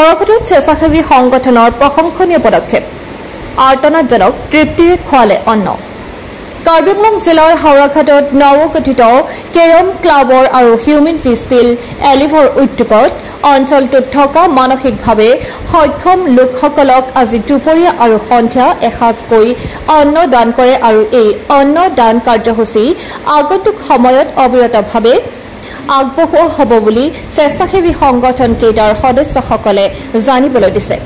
হাওৰাঘাটত স্বেচ্ছাসেৱী সংগঠনৰ প্ৰশংসনীয় পদক্ষেপ আৰ্তনাদজনক তৃপ্তিৰে খোৱালে অন্ন কাৰ্বি আংলং জিলাৰ হাওৰাঘাটত নৱগঠিত কেৰম ক্লাবৰ আৰু হিউমেনিটি ষ্টিল এলিভৰ উদ্যোগত অঞ্চলটোত থকা মানসিকভাৱে সক্ষম লোকসকলক আজি দুপৰীয়া আৰু সন্ধিয়া এসাঁজকৈ অন্ন দান কৰে আৰু এই অন্ন দান কাৰ্যসূচী আগন্তুক সময়ত অবিৰতভাৱে আগবঢ়োৱা হ'ব বুলি স্বেচ্ছাসেৱী সংগঠন কেইটাৰ সদস্যসকলে জানিবলৈ দিছে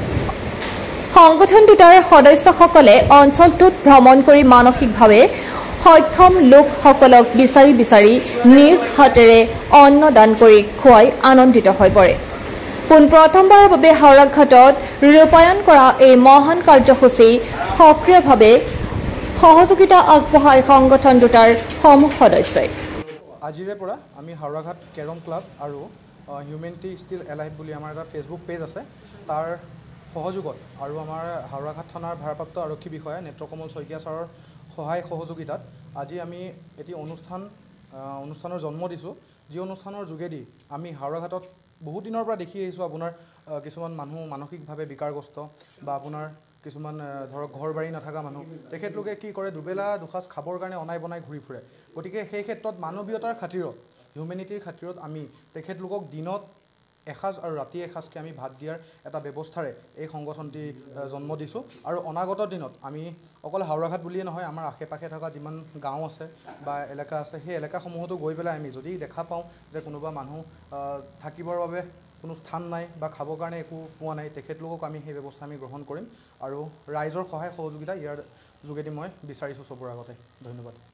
সংগঠন দুটাৰ সদস্যসকলে অঞ্চলটোত ভ্ৰমণ কৰি মানসিকভাৱে সক্ষম লোকসকলক বিচাৰি বিচাৰি নিজ হাতেৰে অন্ন দান কৰি খুৱাই আনন্দিত হৈ পৰে পোনপ্ৰথমবাৰৰ বাবে হাওৰাঘাটত ৰূপায়ণ কৰা এই মহান কাৰ্যসূচী সক্ৰিয়ভাৱে সহযোগিতা আগবঢ়ায় সংগঠন দুটাৰ সমূহ সদস্যই আজিৰে পৰা আমি হাওৰাঘাট কেৰম ক্লাব আৰু হিউমেনিটি ষ্টিল এলাইভ বুলি আমাৰ এটা ফেচবুক পেজ আছে তাৰ সহযোগত আৰু আমাৰ হাওৰাঘাট থানাৰ ভাৰপ্ৰাপ্ত আৰক্ষী বিষয়া নেত্ৰকমল শইকীয়া ছাৰৰ সহায় সহযোগিতাত আজি আমি এটি অনুষ্ঠানৰ জন্ম দিছোঁ যি অনুষ্ঠানৰ যোগেদি আমি হাওৰাঘাটত বহুত দিনৰ পৰা দেখি আহিছোঁ আপোনাৰ কিছুমান মানুহ মানসিকভাৱে বিকাৰগ্ৰস্ত বা আপোনাৰ কিছুমান ধৰক ঘৰ বাৰী নাথাকা মানুহ তেখেতলোকে কি কৰে দুবেলা দুসাঁজ খাবৰ কাৰণে অনাই বনাই ঘূৰি ফুৰে গতিকে সেই ক্ষেত্ৰত মানৱীয়তাৰ খাতিৰত হিউমেনিটিৰ খাতিৰত আমি তেখেতলোকক দিনত এসাঁজ আৰু ৰাতি এসাঁজকৈ আমি ভাত দিয়াৰ এটা ব্যৱস্থাৰে এই সংগঠনটি জন্ম দিছোঁ আৰু অনাগত দিনত আমি অকল হাওৰাঘাট বুলিয়ে নহয় আমাৰ আশে পাশে থকা যিমান গাঁও আছে বা এলেকা আছে সেই এলেকাসমূহতো গৈ পেলাই আমি যদি দেখা পাওঁ যে কোনোবা মানুহ থাকিবৰ বাবে কোনো স্থান নাই বা খাবৰ কাৰণে একো পোৱা নাই তেখেতলোকক আমি সেই ব্যৱস্থা আমি গ্ৰহণ কৰিম আৰু ৰাইজৰ সহায় সহযোগিতা ইয়াৰ যোগেদি মই বিচাৰিছোঁ চবৰ আগতে ধন্যবাদ